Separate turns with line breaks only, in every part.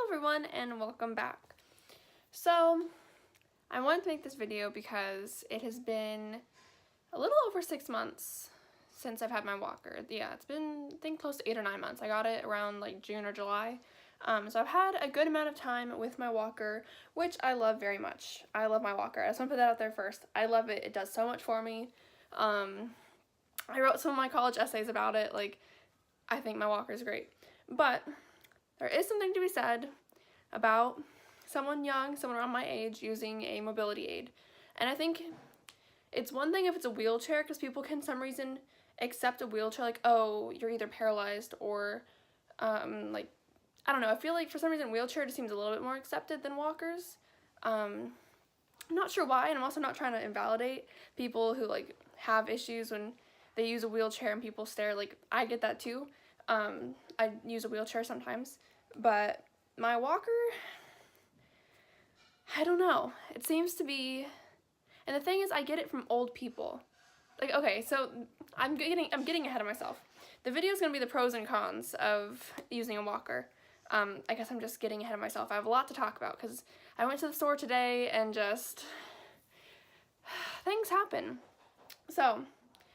everyone and welcome back. So I wanted to make this video because it has been a little over 6 months since I've had my walker. Yeah, it's been I think close to 8 or 9 months. I got it around like June or July. So I've had a good amount of time with my walker, which I love very much. I love my walker. I just want to put that out there first. I love it. It does so much for me. I wrote some of my college essays about it. Like, I think my walker is great. But there is something to be said about someone young, someone around my age, using a mobility aid. And I think it's one thing if it's a wheelchair, because people can, for some reason, accept a wheelchair like, oh, you're either paralyzed or, like, I don't know. I feel like for some reason wheelchair just seems a little bit more accepted than walkers. I'm not sure why, and I'm also not trying to invalidate people who, like, have issues when they use a wheelchair and people stare. Like, I get that too. I use a wheelchair sometimes, but my walker, I don't know. It seems to be, and the thing is, I get it from old people. Like, okay, so I'm getting ahead of myself. The video is gonna be the pros and cons of using a walker. I guess I'm just getting ahead of myself. I have a lot to talk about because I went to the store today and just things happen. So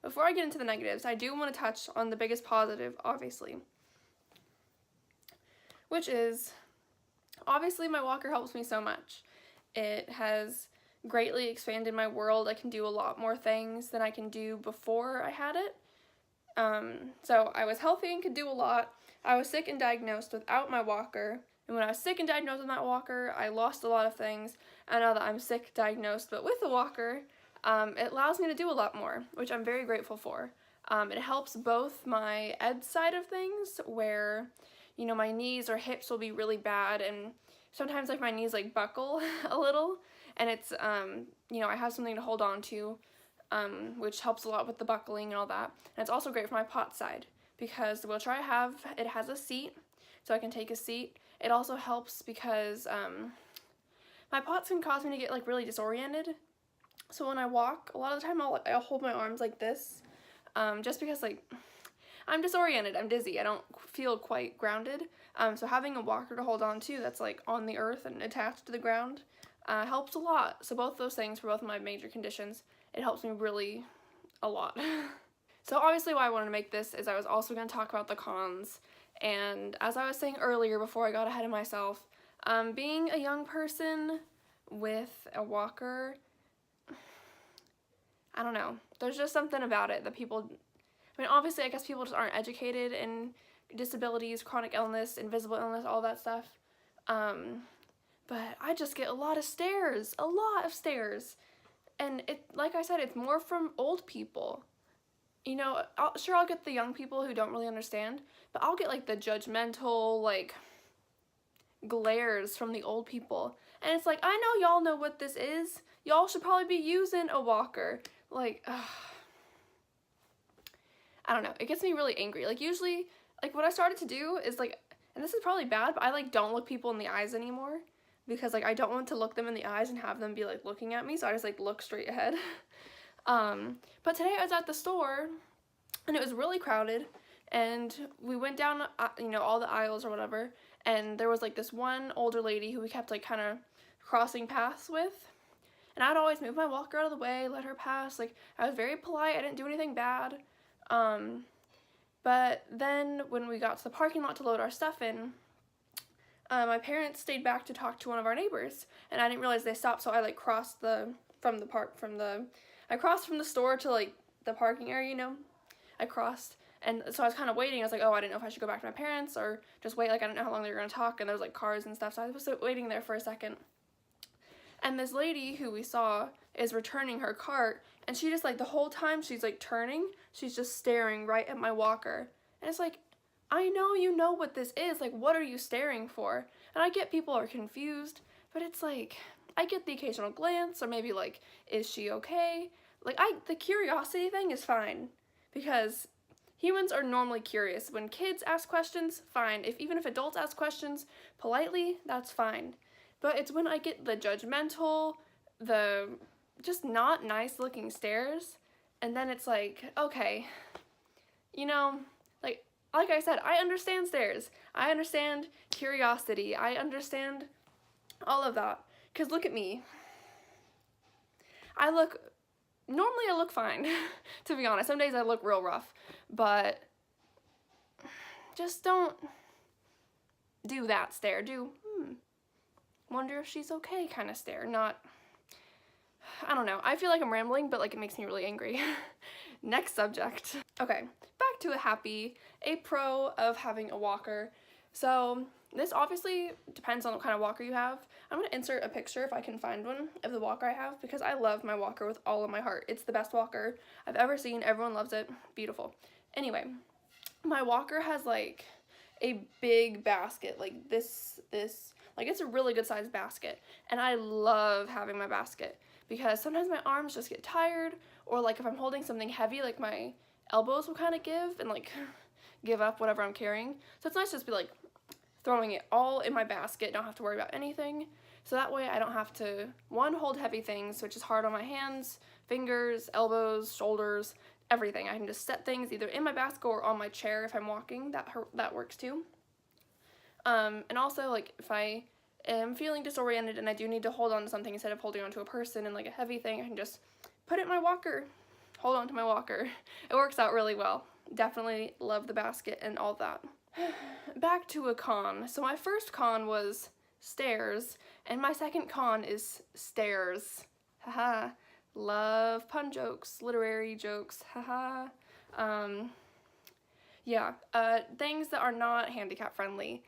before I get into the negatives, I do want to touch on the biggest positive, obviously, which is, obviously, my walker helps me so much. It has greatly expanded my world. I can do a lot more things than I can do before I had it. So I was healthy and could do a lot. I was sick and diagnosed without my walker. And when I was sick and diagnosed with my walker, I lost a lot of things. And now that I'm sick, diagnosed, but with the walker, it allows me to do a lot more, which I'm very grateful for. It helps both my ed side of things, where, you know, my knees or hips will be really bad, and sometimes like my knees like buckle a little, and it's, you know, I have something to hold on to, which helps a lot with the buckling and all that. And it's also great for my pot side, because the wheelchair I have, it has a seat, so I can take a seat. It also helps because my POTS can cause me to get like really disoriented. So when I walk, a lot of the time I'll hold my arms like this, just because like I'm disoriented, I'm dizzy, I don't feel quite grounded. So having a walker to hold on to that's like on the earth and attached to the ground helps a lot. So both those things for both of my major conditions, it helps me really a lot. So obviously why I wanted to make this is I was also going to talk about the cons. And as I was saying earlier before I got ahead of myself, being a young person with a walker, I don't know. There's just something about it that people, I mean, obviously, I guess people just aren't educated in disabilities, chronic illness, invisible illness, all that stuff. But I just get a lot of stares. And it, like I said, it's more from old people. You know, I'll get the young people who don't really understand, but I'll get like the judgmental, like, glares from the old people. And it's like, I know y'all know what this is. Y'all should probably be using a walker. Like, I don't know, it gets me really angry. Like, usually, like, what I started to do is, like, and this is probably bad, but I, like, don't look people in the eyes anymore, because, like, I don't want to look them in the eyes and have them be, like, looking at me, so I just, like, look straight ahead. But today I was at the store, and it was really crowded, and we went down, you know, all the aisles or whatever, and there was, like, this one older lady who we kept, like, kind of crossing paths with. And I'd always move my walker out of the way, let her pass. Like, I was very polite. I didn't do anything bad. But then when we got to the parking lot to load our stuff in, my parents stayed back to talk to one of our neighbors. And I didn't realize they stopped, so I, like, crossed I crossed from the store to, like, the parking area, you know? I crossed. And so I was kind of waiting. I was like, oh, I didn't know if I should go back to my parents or just wait. Like, I didn't know how long they were going to talk. And there was, like, cars and stuff. So I was waiting there for a second. And this lady who we saw is returning her cart, and she just, like, the whole time she's, like, turning, she's just staring right at my walker. And it's like, I know you know what this is. Like, what are you staring for? And I get people are confused, but it's like, I get the occasional glance, or maybe, like, is she okay? Like, the curiosity thing is fine, because humans are normally curious. When kids ask questions, fine. Even if adults ask questions politely, that's fine. But it's when I get the judgmental, the just not nice looking stares, and then it's like, okay, you know, like, like I said, I understand stairs. I understand curiosity. I understand all of that. Because look at me. Normally I look fine, to be honest. Some days I look real rough, but just don't do that stare. Do, wonder if she's okay kind of stare. Not, I don't know. I feel like I'm rambling, but like it makes me really angry. Next subject. Okay, back to a pro of having a walker. So this obviously depends on what kind of walker you have. I'm going to insert a picture if I can find one of the walker I have because I love my walker with all of my heart. It's the best walker I've ever seen. Everyone loves it. Beautiful. Anyway, my walker has like a big basket, like this, like it's a really good sized basket. And I love having my basket because sometimes my arms just get tired, or like if I'm holding something heavy, like my elbows will kind of give and like give up whatever I'm carrying. So it's nice to just be like throwing it all in my basket, don't have to worry about anything. So that way I don't have to, one, hold heavy things, which is hard on my hands, fingers, elbows, shoulders, everything. I can just set things either in my basket or on my chair if I'm walking. That works too. And also, like, if I am feeling disoriented and I do need to hold on to something instead of holding on to a person and like a heavy thing, I can just put it in my walker, hold on to my walker. It works out really well. Definitely love the basket and all that. Back to a con. So my first con was stairs, and my second con is stairs. Haha. Love pun jokes, literary jokes. Haha. Yeah. Things that are not handicap friendly.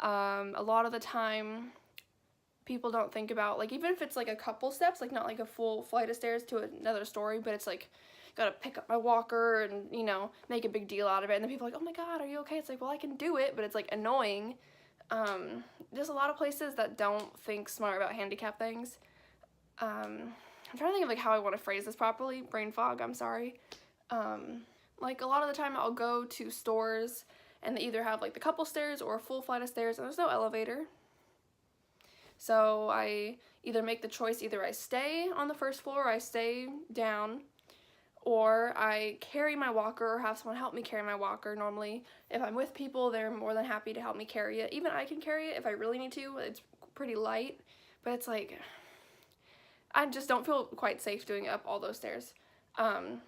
A lot of the time people don't think about, like, even if it's like a couple steps, like not like a full flight of stairs to another story, but it's like gotta pick up my walker and, you know, make a big deal out of it. And then people are like, oh my god, are you okay? It's like, well, I can do it, but it's like annoying. There's a lot of places that don't think smart about handicap things. I'm trying to think of like how I want to phrase this properly. Brain fog, I'm sorry. Like a lot of the time I'll go to stores and they either have like the couple stairs or a full flight of stairs and there's no elevator. So I either make the choice, either I stay on the first floor or I stay down, or I carry my walker or have someone help me carry my walker. Normally, if I'm with people, they're more than happy to help me carry it. Even I can carry it if I really need to. It's pretty light, but it's like, I just don't feel quite safe doing it up all those stairs. And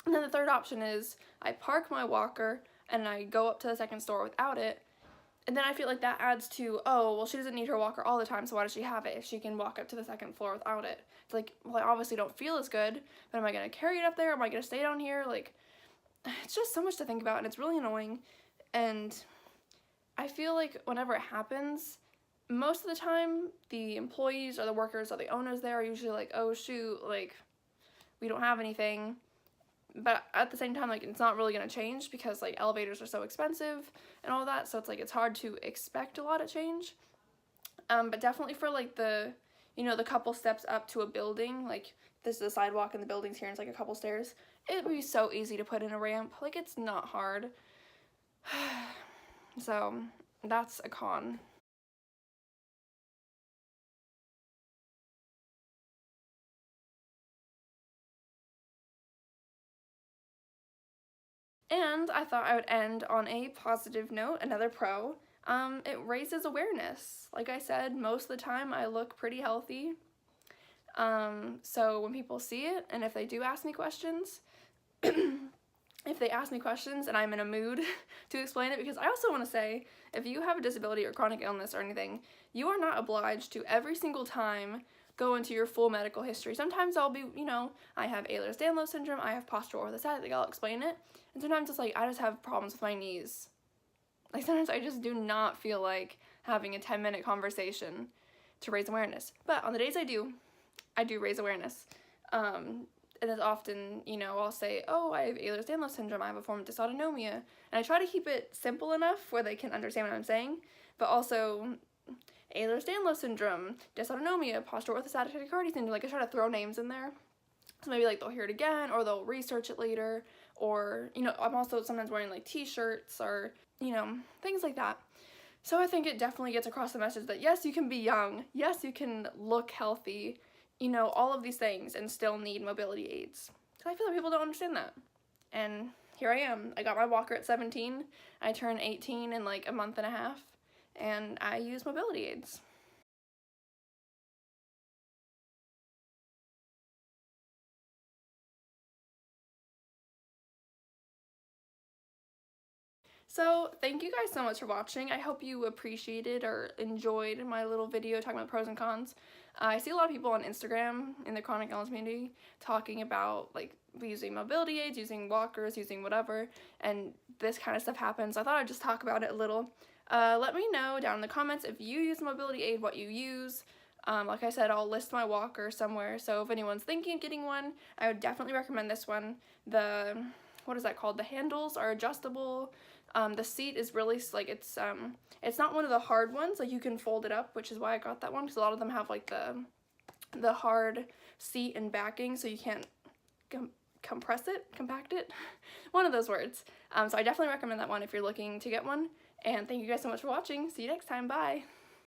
then the third option is I park my walker and I go up to the second store without it. And then I feel like that adds to, oh, well, she doesn't need her walker all the time, so why does she have it if she can walk up to the second floor without it? It's like, well, I obviously don't feel as good, but am I going to carry it up there? Am I going to stay down here? Like, it's just so much to think about, and it's really annoying. And I feel like whenever it happens, most of the time, the employees or the workers or the owners there are usually like, oh, shoot, like, we don't have anything. But at the same time, like, it's not really going to change because, like, elevators are so expensive and all that, so it's, like, it's hard to expect a lot of change. But definitely for, like, the, you know, the couple steps up to a building, like, this is the sidewalk and the building's here and it's, like, a couple stairs, it would be so easy to put in a ramp. Like, it's not hard. So, that's a con. And I thought I would end on a positive note, another pro. It raises awareness. Like I said, most of the time I look pretty healthy. So when people see it, and if they do ask me questions, if they ask me questions and I'm in a mood to explain it, because I also want to say, if you have a disability or chronic illness or anything, you are not obliged to every single time go into your full medical history. Sometimes I'll be, you know, I have Ehlers-Danlos syndrome, I have postural orthostatic, like I'll explain it, and sometimes it's like, I just have problems with my knees. Like sometimes I just do not feel like having a 10-minute conversation to raise awareness. But on the days I do raise awareness. And it's often, you know, I'll say, oh, I have Ehlers-Danlos syndrome, I have a form of dysautonomia, and I try to keep it simple enough where they can understand what I'm saying, but also Ehlers-Danlos syndrome, dysautonomia, postural orthostatic tachycardia syndrome, like I try to throw names in there. So maybe like they'll hear it again, or they'll research it later, or, you know, I'm also sometimes wearing like t-shirts or, you know, things like that. So I think it definitely gets across the message that yes, you can be young, yes, you can look healthy, you know, all of these things and still need mobility aids. Because I feel like people don't understand that. And here I am. I got my walker at 17. I turned 18 in like a month and a half, and I use mobility aids. So thank you guys so much for watching. I hope you appreciated or enjoyed my little video talking about pros and cons. I see a lot of people on Instagram in the chronic illness community talking about like using mobility aids, using walkers, using whatever, and this kind of stuff happens. I thought I'd just talk about it a little. Let me know down in the comments if you use a mobility aid, what you use. Like I said, I'll list my walker somewhere, so if anyone's thinking of getting one, I would definitely recommend this one. What is that called? The handles are adjustable. The seat is really, like, it's not one of the hard ones, like you can fold it up, which is why I got that one, because a lot of them have like the hard seat and backing, so you can't compact it, one of those words. So I definitely recommend that one if you're looking to get one, and thank you guys so much for watching. See you next time, bye!